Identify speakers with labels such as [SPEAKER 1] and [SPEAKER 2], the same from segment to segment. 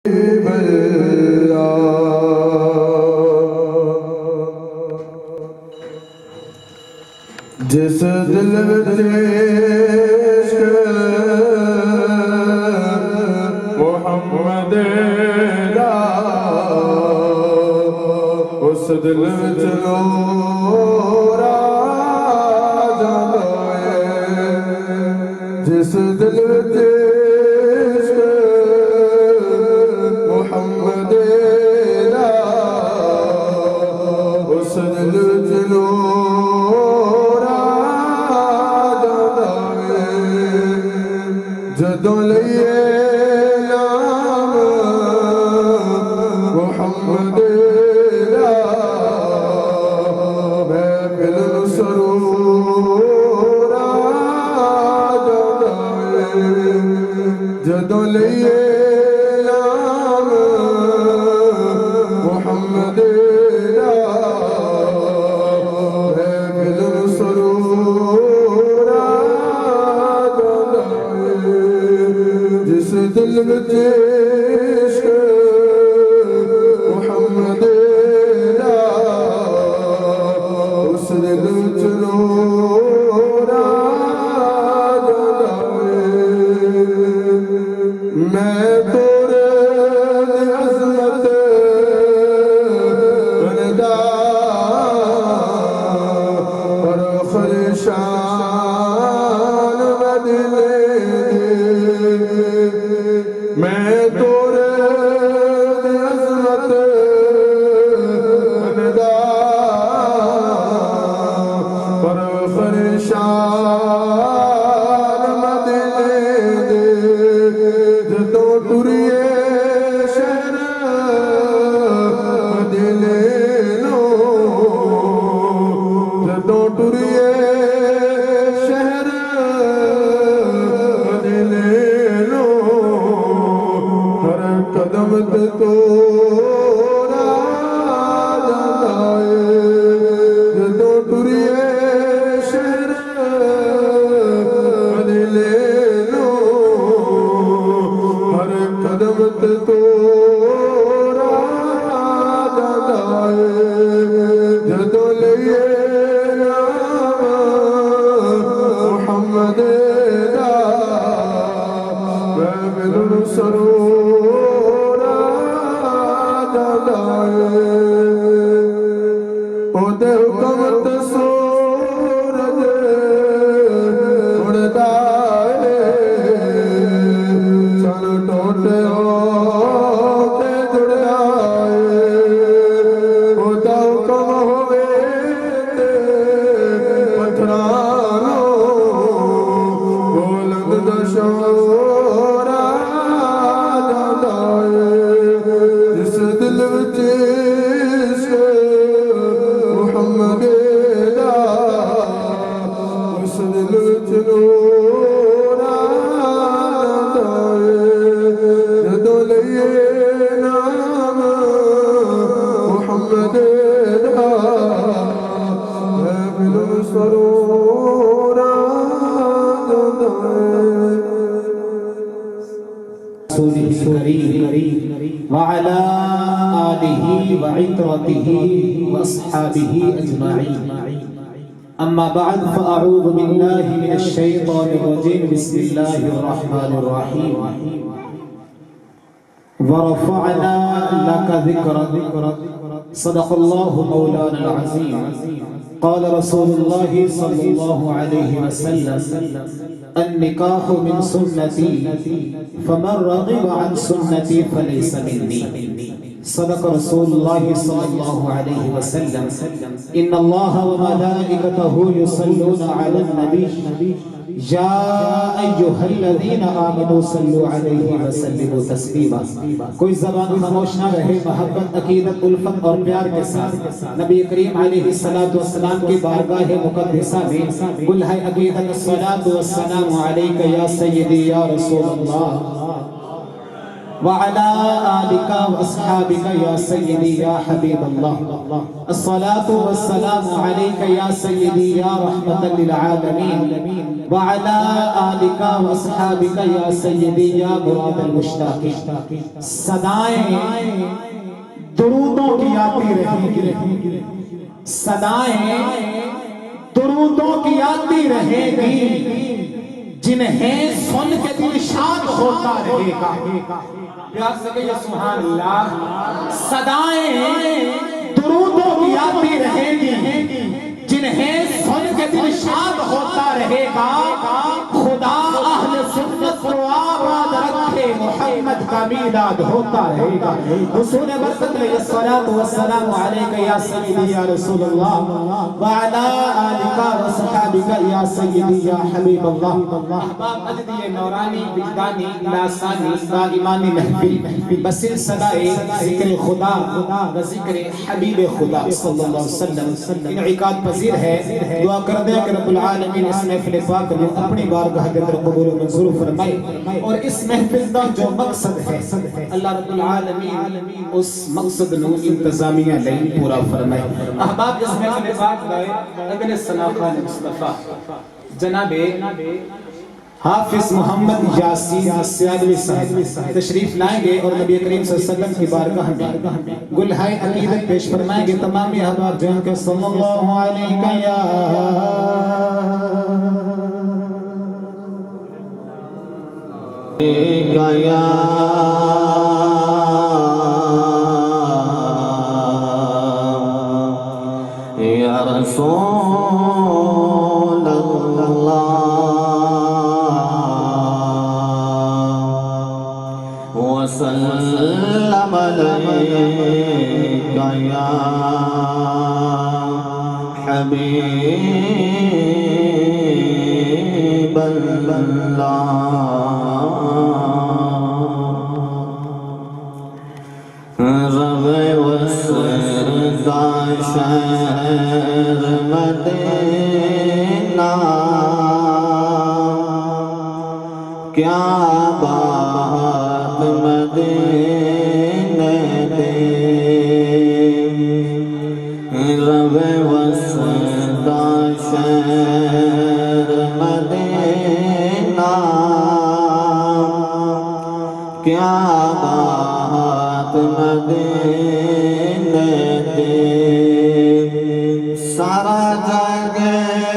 [SPEAKER 1] जिस दिल विच मुहम्मद दा उस दिल विच नूर आ जांदा है। जिस दिल विच मुहम्मद दा उस दिल विच नूर जदों लइए नाम मुहम्मद दा महफिल नूं सरूर आ जांदा है। जदों लइए नाम मुहम्मद दा महफिल नूं सरूर आ जांदा है। जिस दिल विच इश्क मुहम्मद दा उस दिल विच नूर आ जांदा है। मैं तोरे दी अज़मत बनदा और ख़ुशान मदीने मैं तोरे दी अज़मत बनदा पर ख़ुशान मदीने दे। जदों टुरिए शहर मदीने नूं जदों टुरिए शहर मदीने नूं हर कदम ते तोरा जांदा है। जदों टुरिए शहर मदीने नूं हर कदम ते तोरा जांदा है। जदों लइए नाम मुहम्मद दा महफिल नूं सरूर आ जांदा है। ओदे हुक्म ते सूरज उड़दा है। चल टोटे हो के जुड़दा है। ओदा हुक्म होवे ते पत्थरां नूं बुलंद दा शोर आ जांदा है। जिस दिल विच इश्क मुहम्मद दा उस दिल विच नूर आ जांदा है। जदों लइए नाम मुहम्मद दा महफिल नूं सरूर आ जांदा है।
[SPEAKER 2] वअला आलिहि वइत्रतिहि वअस्हाबिहि अजमईन। अम्मा बअद फअऊज़ु बिल्लाहि मिनश शैतानिर रजीम। बिस्मिल्लाहिर रहमानिर रहीम। वरफ़अना लका ज़िक्रक। सदक़ल्लाहु मौलाना अज़ीम। क़ाल रसूलुल्लाहि सल्लल्लाहु अलैहि वसल्लम अन्निकाहु मिन सुन्नती फमन रग़िब अन सुन्नती फलैसा मिन्नी। सदक़ रसूलुल्लाहि सल्लल्लाहु अलैहि वसल्लम। इन्नल्लाह व मलाइकतहु युसल्लूना अलन नबी या अय्युहल्लज़ीना आमनू सल्लू अलैहि व सल्लिमू तस्लीमा। कोई ज़बान खामोश ना रहे। मोहब्बत, अकीदत, उल्फत और प्यार के साथ नबी करीम अलैहिस्सलातु वस्सलाम की बारगाह मुक़द्दसा में कुल है अकीदत अस्सलातु वस्सलामु अलैका या सय्यदी या रसूलल्लाह। वअला आलिका व अस्हाबिका या सय्यदी या हबीब अल्लाह अस्सलातु वस्सलामु अलैका या सय्यदी या रहमतल लिल आलमीन वअला आलिका व अस्हाबिका या सय्यदी या मुरादल मुश्ताकीन। सदाएं दुरूदों की आती रहेंगी, सदाएं दुरूदों की आती रहेगी, जिन्हें सुन के दिल शाद होता रहेगा। प्यार से कहिए सुभान अल्लाह। सदाएं दुरूदों की आती रहेगी, जिन्हें सुन के दिल शाद होता रहेगा। खुदा अहले सुन्नत को आबाद रखे, मोहम्मद का मीलाद होता रहेगा। हुजूर बरकत ले सलातु वस्सलामु अलैका या सय्यदी या रसूल अल्लाह व अला आलिका व सहाबिका या सय्यदी या हबीब अल्लाह। अहबाब अजदी नौरानी विजदानी लासानी बा ईमानी महफिल बसिलसिलाए जिक्र खुदा व जिक्र हबीब खुदा सल्लल्लाहु अलैहि वसल्लम इनइकाद पजीर है। दुआ कर दे कि रब्बुल आलमीन इस महफिल पाक को अपनी बारगाह के अंदर कबूल व मंजूर फरमाए और इस महफिल का जो मकसद है अल्लाह रब्बुल आलमीन उस मकसद नु इंतजामिया लई पूरा फरमाए। अहबाब इस महफिल पाक में अगले सनाखान मुस्तफा जनाबे हाफिज मोहम्मद यासीन सियादवी साहब तशरीफ लाएंगे और नबी करीम सल्लल्लाहु अलैहि वसल्लम की बारगाह में गुलहाय अकीदत पेश फरमाएंगे। तमाम अहबाब जो के सल्लल्लाहु अलैहि
[SPEAKER 3] गया या रसूल अल्लाह वसल्लम अलैका या हबीब अल्लाह। रवे वसरदा शहर मदीना क्या बात मदीने दे। रवे वसरदा शहर मदीना क्या बात मदीने दे। सारा जग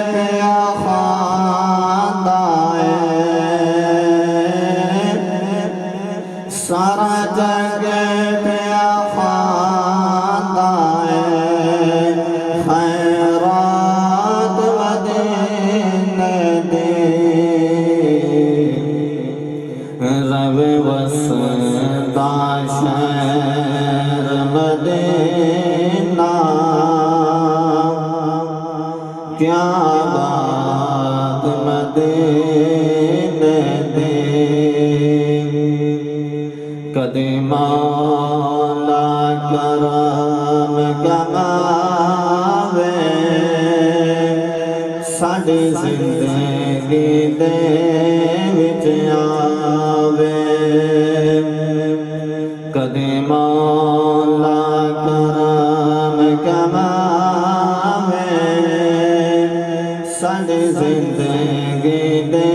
[SPEAKER 3] पिया खांदा सारा जग पिया खांदा खैरात मदीने दे। रवे वसदा शहर मदीना क्या बात मदीने दे। कदे मौला करम कमावे साडी जिंदगी दे विच आवे। कदे मौला करम कमावे साडी जिंदगी दे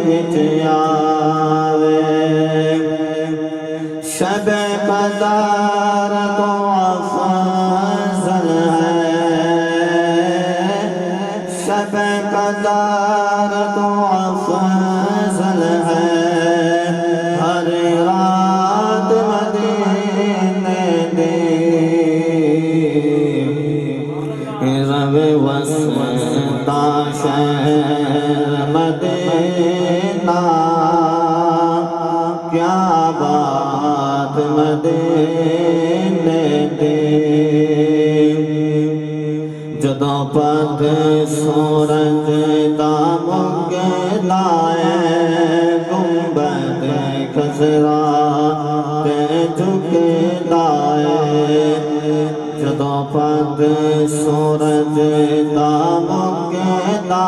[SPEAKER 3] विच आवे। शब कदर तो अफजल है, शब कदर तो अफजल है। हर रात मदीने दे रवे वसदा शहर मदीना क्या बात मदीने दे। जदों पग सूरज दा मुगला गुंबद खसरा ते झुकदा जदों पग सूरज दा मुगला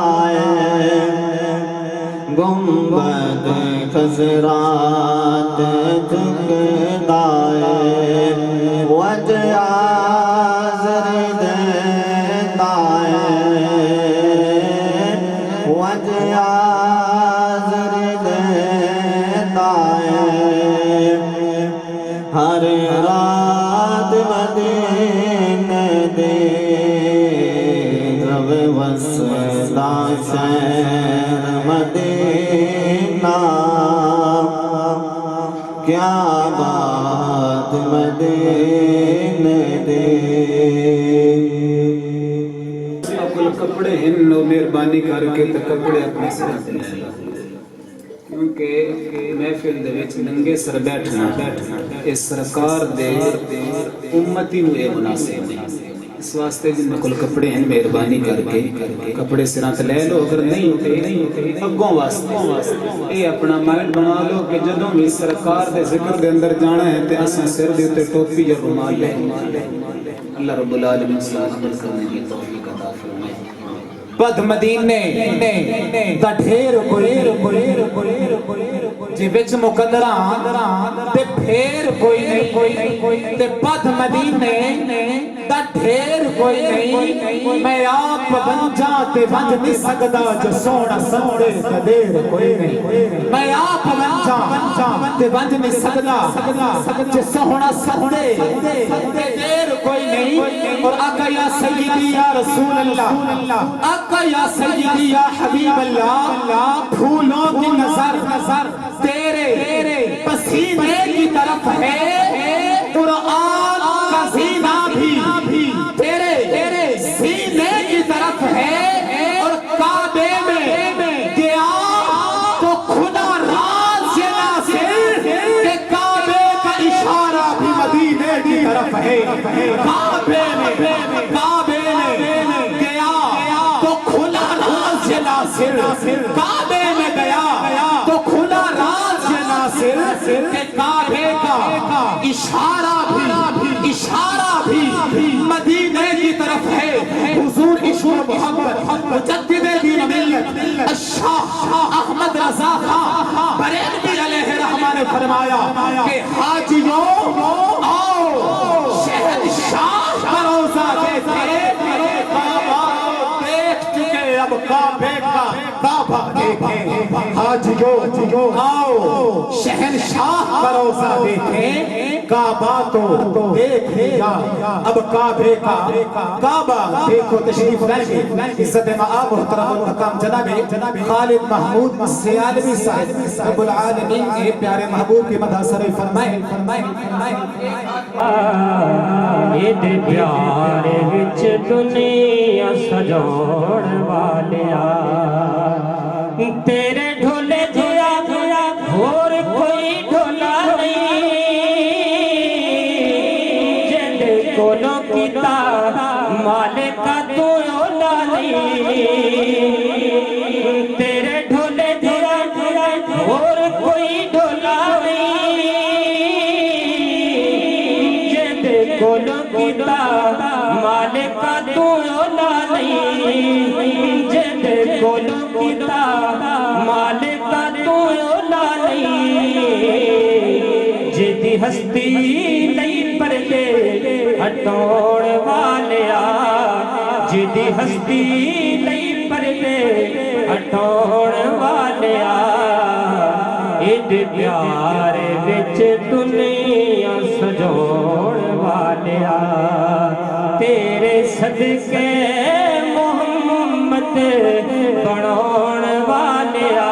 [SPEAKER 3] गुंबद खसरा ते झुकदा है वजह हाज़िर देंदा है वजह हाज़िर देंदा है हर रात मदीने दे रवे वसदा शहर मदीना क्या बात मदीने दे
[SPEAKER 2] अपने कपड़े हिन नो मेहरबानी करके तो कपड़े अपने सिर ते ले लो क्योंकि महफिल दे विच नंगे सर बैठना इस सरकार दे उम्मती नूं ये मुनासिब नहीं इस वास्ते जिन्हां कोल कपड़े हैं मेहरबानी करके कपड़े सिरां ते ले लो अगर नहीं होते अगों वास्ते ये अपना माइंड बना लो कि जदों भी सरकार दे जिक्र दे अंदर जाना है ते असां सिर दे उत्ते टोपी या रुमाल ले अल्लाह रब्बुल आलमीन साथ अमल करने की तौफीक अता फरमाए पद मदीने दा ढेर कोई जे विच मुकद्दरा ते फेर कोई नहीं ते पद मदीने दा ढेर कोई नहीं मैं आप बंजा ते बंज नहीं सकदा जो सोना सोने दा देर कोई नहीं मैं आप बंजा ते बंज नहीं सकदा जो सोना सोने ते देर कोई नहीं और आका या सय्यदी या रसूल अल्लाह आका या सय्यदी या हबीब अल्लाह फूलों की नजर तेरे पसीने की तरफ है कुरान का सीना भी तेरे सीने की तरफ है और काबे में गया तो खुदा राज ये नासिर के काबे का इशारा भी मदीने की तरफ है काबे में गया तो खुदा राज ये नासिर काबे में गया तो खुदा राज ये नासिर के काबे का इशारा भी मदीने की तरफ है हुजूर इश्क मोहब्बत मुजद्दिद दीन मिल्लत शाह अहमद रज़ा खां बरेलवी अलैहि रहमा ने फरमाया कि हाजियों आओ शहंशाह का रोज़ा देखे काबा देख चुके अब काबे का काबा देखे हाजियों आओ शहंशाह का रोज़ा देखे काबा तो देख लिया अब काबे का काबा देखो तशरीफ लाएंगे इज्जत माआब मुहतरम और मकाम जनाब खालिद महमूद सियालवी साहब रब्बुल आलमीन के प्यारे महबूब की मदह सरे फरमाए
[SPEAKER 4] इहदे प्यार विच दुनिया सजाउण वालिया तेरे ढोले दिया होर कोई ढोला नहीं जिंदे कोलो कीता मालिका तू ओला नहीं तेरे ढोले दिया होर कोई ढोला नहीं जिंदे कोलो कीता मालिका तू ओला नहीं जिंदे कोलो कीता मालिका तू ओला नहीं जिदी हस्ती नहीं परदे हटौण वालिया जिदी हस्ती नहीं परदे हटौण वालिया इहदे प्यार विच दुनिया सजाउण वालिया तेरे सदके मोहम्मद बनाउण वालिया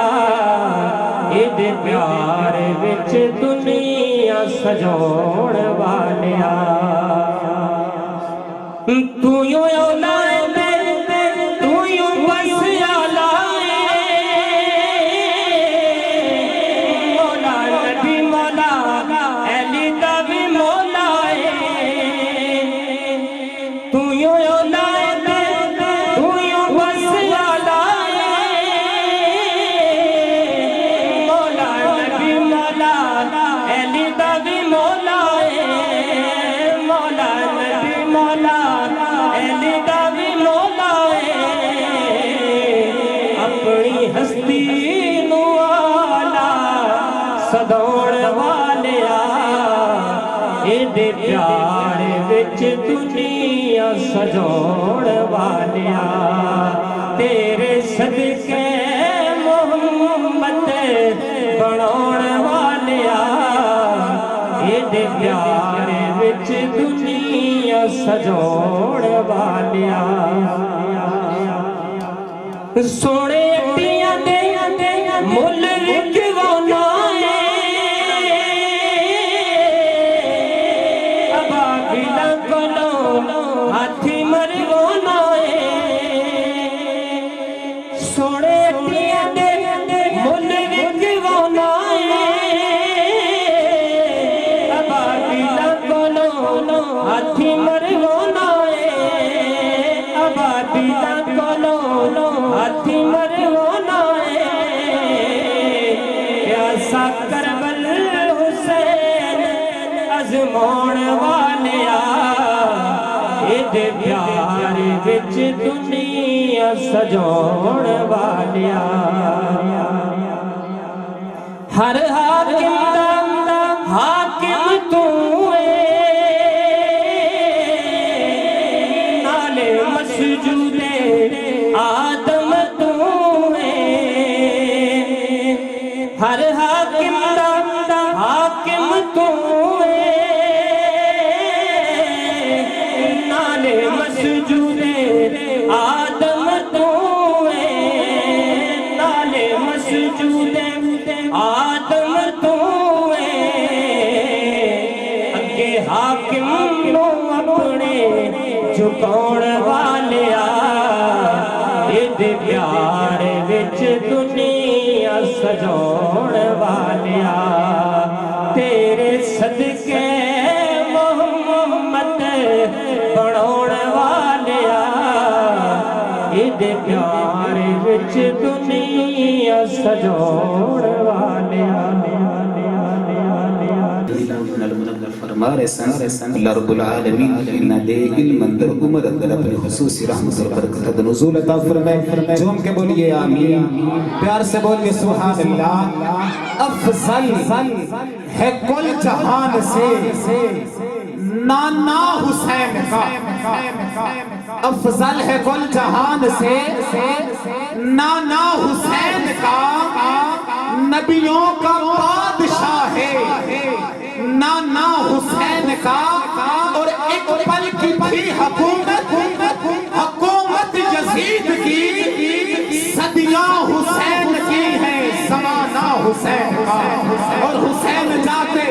[SPEAKER 4] इहदे प्यार विच दुनिया सजाउण वालिया तू यूं औलाद तू यूं बस औलाद मौला नबी मौला अली दा भी मौला तू यूं औलाद तू यूं बस औलाद मौला नबी मौला अली दा भी मौला ਇਹਦੇ ਪਿਆਰ ਵਿੱਚ ਦੁਨੀਆ ਸਜਾਉਣ ਵਾਲਿਆ ਤੇਰੇ ਸਦਕੇ ਮੁਹੰਮਦ ਬਣਾਉਣ ਵਾਲਿਆ ਇਹਦੇ ਪਿਆਰ ਵਿੱਚ ਦੁਨੀਆ ਸਜਾਉਣ ਵਾਲਿਆ सोने अड्डियां दे मुल विकवाना अबाबिला कोलो हाथी मरवाना सोने अड्डियां दे मुल विकवाना अबाबिला कोलो हाथी मरवाना अबाबिला कोलो हाथी मरवाना प्यासा करबल हुसैन अजमाउण वालिया इहदे प्यार विच दुनिया सजाउण वालिया हर हाकिम दा हाकिम तू नाले मसजूदे आदम तू हर हाकिम दा हाकिम तू नाले मसजूदे आदम तू नाले मसजूदे आदम तू अगे हाकिम नू अपने झुकाउण वालिया इहदे प्यार विच दुनिया सजाउण वालिया तेरे सदके मुहम्मद बनाउण वालिया इहदे प्यार विच दुनिया सजाउण वालिया
[SPEAKER 2] फरमा रहे सन अल्लाह रब्बुल आलमीन इन्ना दे इल्मंदर उमर अंदर अपनी खुसूसी रहमत और बरकत नुज़ूल अता फरमाए झूम के बोलिए आमीन प्यार से बोलिए सुभान अल्लाह अफजल है कुल जहान से नाना हुसैन का अफजल है कुल जहान से नाना हुसैन का नबियों का बादशाह है नाना हुसैन का और एक पल की भी हुकूमत यजीद की सदियां हुसैन की है ज़माना हुसैन का और हुसैन जाते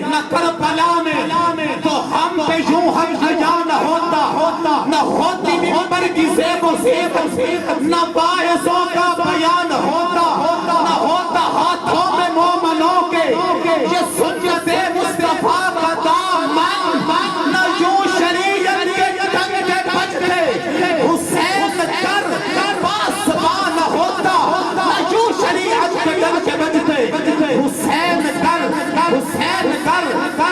[SPEAKER 2] न करबला में तो हम पे यूं हक न होता न होती मिंबर की ज़ेबो न बायसों का बयान होता न होता हाथों में मोमनों के ये सुन्नत मुस्तफा का दामन न यूं शरीयत के डंके बजते हुसैन कर पासबान होता न यूं शरीयत के डंके बजते हुसैन कर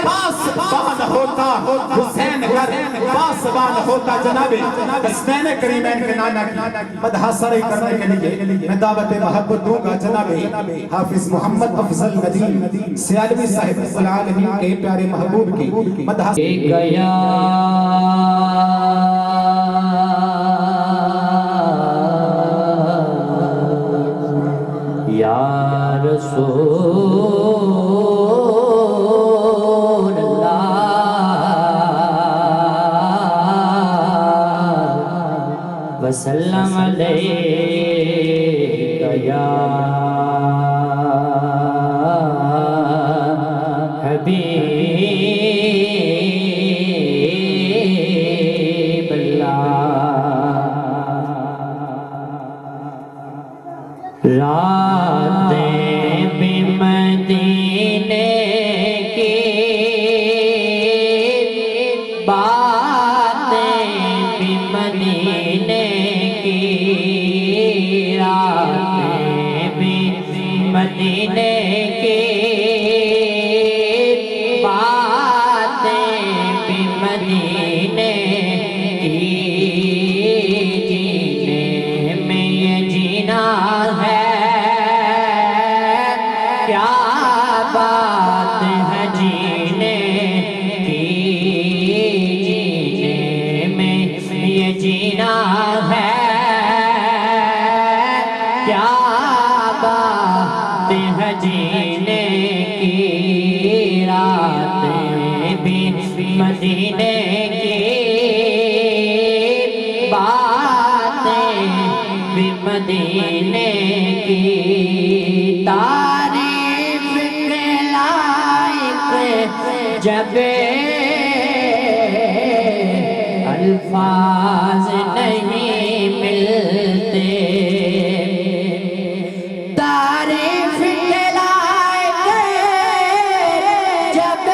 [SPEAKER 2] पासबान होता हुसैन कर पासबान होता जनाबे हसनैन करीमैन के नाना मदहसरे करने के लिए मैं दावत मोहब्बत दूंगा जनाबे हाफिज मोहम्मद अफजल नदीम सियालवी साहिब रब्बुल आलमीन के प्यारे महबूब की मदहस
[SPEAKER 4] गया या रसूल वसल्लम अलैका या हबीब अल्लाह रातें भी मदीने की बातें भी मदीने की भी मदीने की बातें भी मदीने की तारीफ के लायक जब अल्फाज नहीं मिलते तारीफ के लायक जब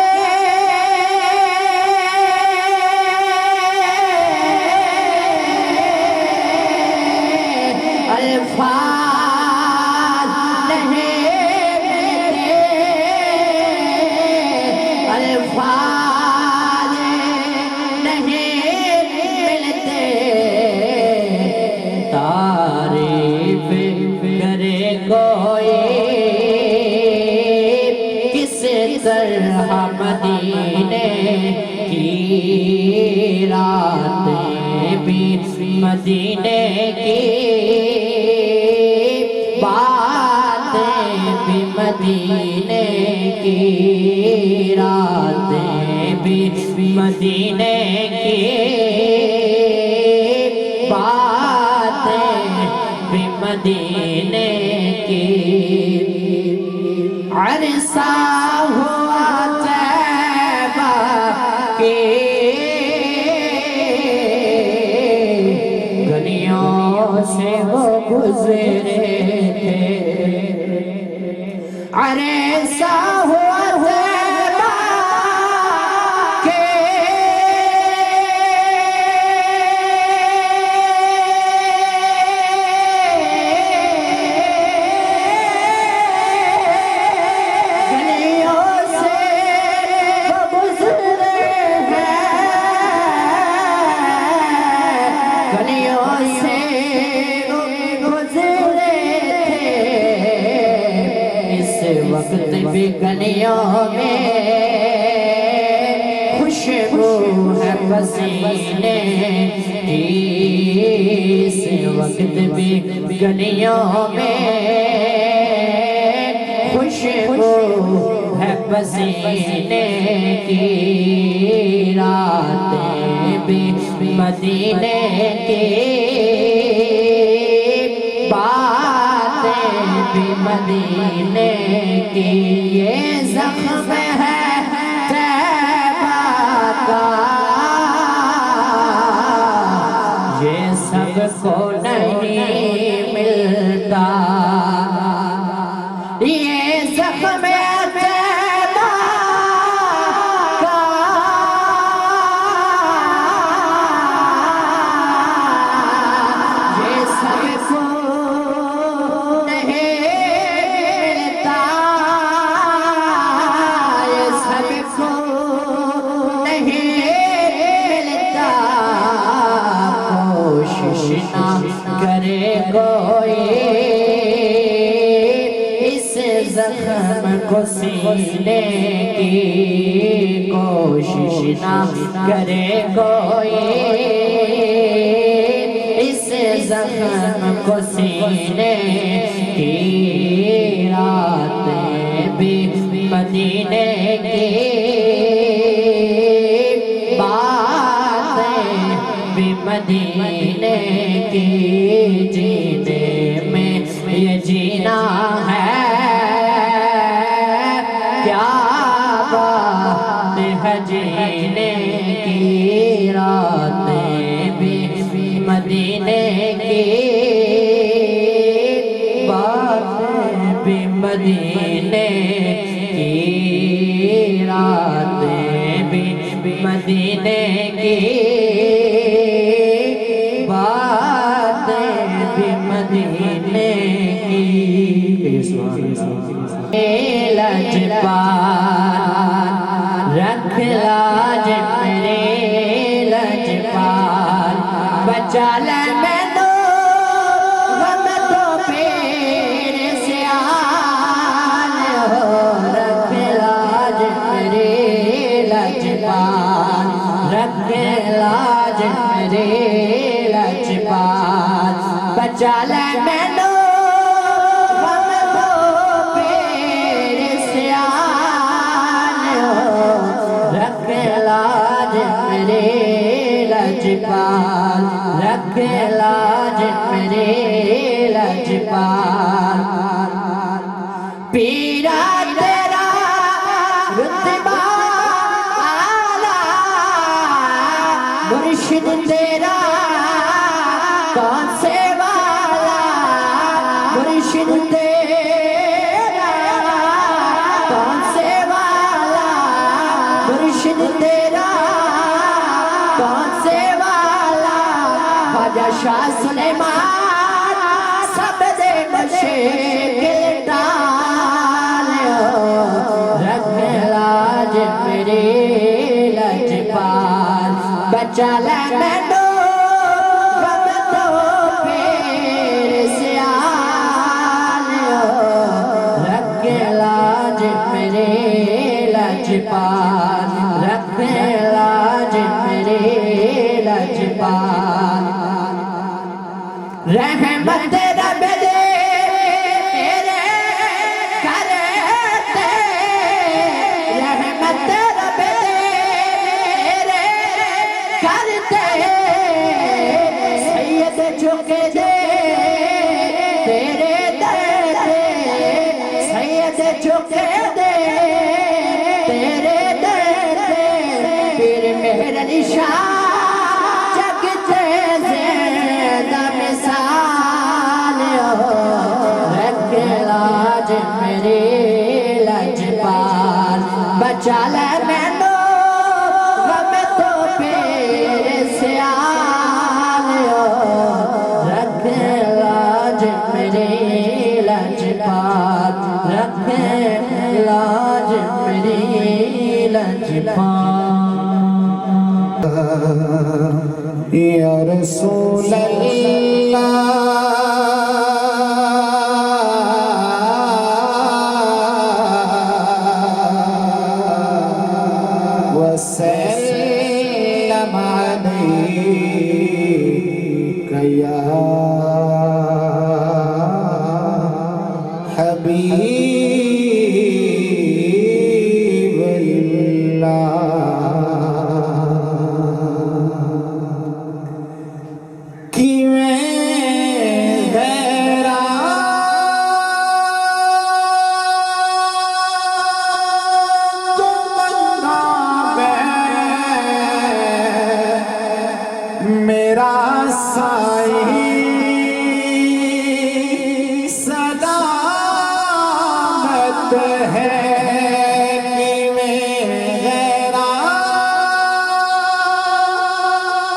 [SPEAKER 4] अल्फाज नहीं मिलते अल्फाज नहीं मिलते तारीफ करे कोई किस तरह मदीने की रातें भी मदीने की बातें भी मदीने की रातें भी मदीने की बातें भी मदीने की अरसा हुआ तैबा के गलियों से वो गुजरे थे अरसा हुआ तैबा के गलियों से वो गुजरे हैं गलियों से गुजरे थे इस वक्त भी गलियों में खुशबू है पसीने की इस वक्त भी गलियों में खुशबू है पसीने की रातें भी मदीने की बातें भी मदीने की ये ज़ख्म है तैबा का ये सबको नहीं मिलता ये ज़ख्म है तैबा का ये सबको नहीं मिलता ये सबको नहीं मिलता कोशिश ना करे कोई इस ज़ख्म को सीने की कोशिश ना करे कोई इस ज़ख्म को सीने की रातें भी मदीने की बातें भी मदीने की जीने में ये जीना है क्या बात है जीने की रातें भी मदीने की बातें भी मदीने की रातें भी मदीने की बातें भी मदीने की लजपाल रख लाज मेरे लजपाल बचा ले मैनू गम तो पेड़ से आन हो रख लाज मेरे लजपाल रख लाज मेरे लजपाल बचा ले मैनू रख लजपाल रखे लाज मेरे लजपाल पीरा तेरा रुतबा आला मुर्शिद तेरा कौन से वाला मुर्शिद तेरा कौन से वाला मुर्शिद तेरा कौन से वाला ख्वाजा शाह सुलेमान सब दे नशे के डाल रख लाज मेरे लजपाल बचा ले मैनू गम तो फेर सियाल रख लाज मेरे लजपाल रख लाज मेरे लजपाल रहमत रब दे तेरे करते रहमत रब दे तेरे करते सैयद झुके दे तेरे दर पे सैयद झुके दे तेरे दर पे फिर मेहर निशान मेरे लजपाल बचा ले मैनू गम तो फेर सियाल रख लाज मेरे लजपाल रख लाज मेरे लजपाल
[SPEAKER 2] या रसूल अल्लाह वसल्लम अलैका या हबीबल्लाह कि मैं मेरा साईं सलामत है कि मेरा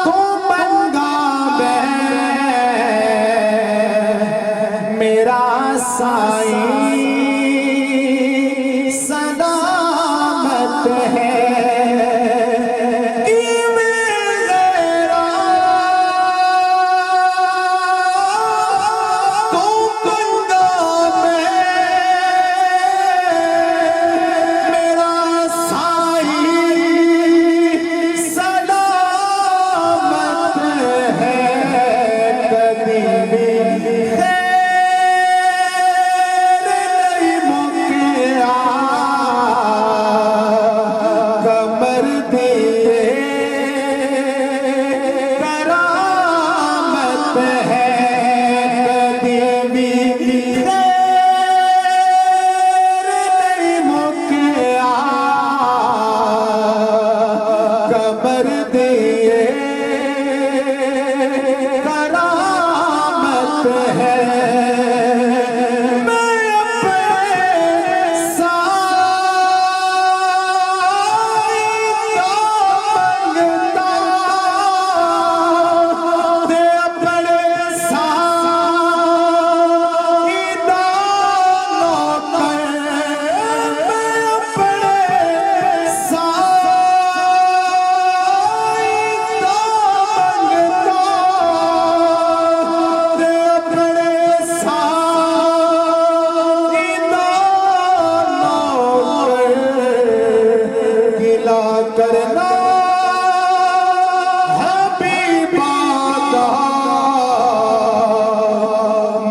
[SPEAKER 2] तो बंगा मेरा साईं सलामत है करना हबीबा दा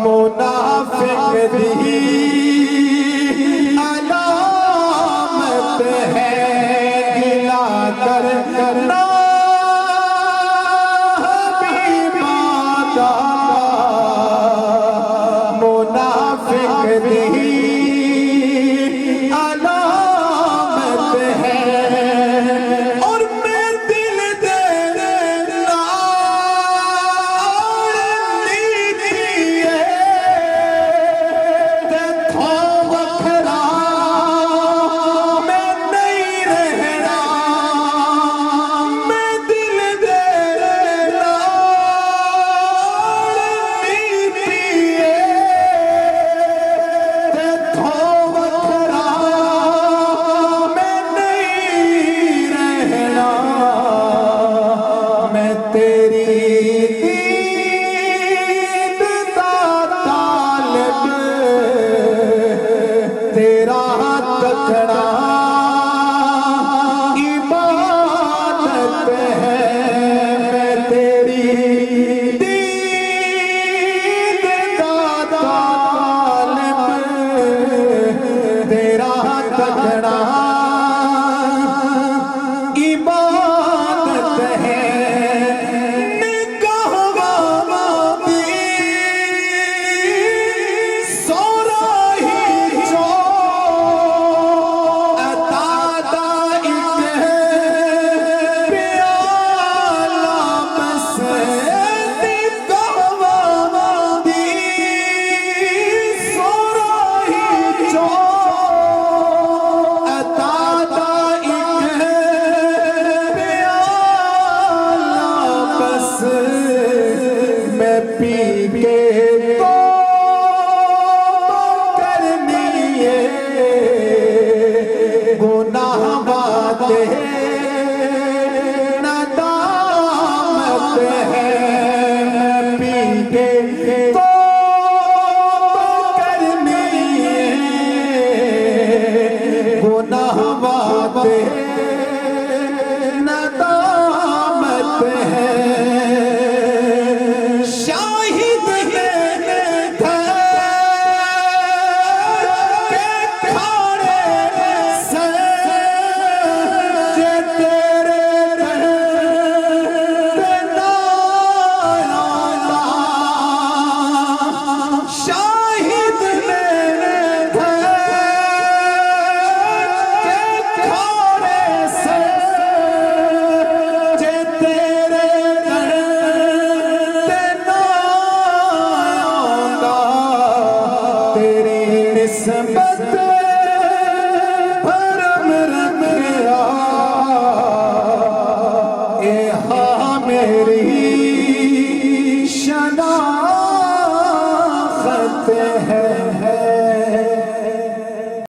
[SPEAKER 2] मुनाफिक दी अलामत है गिला करना हाँ मेरी शनाख्त है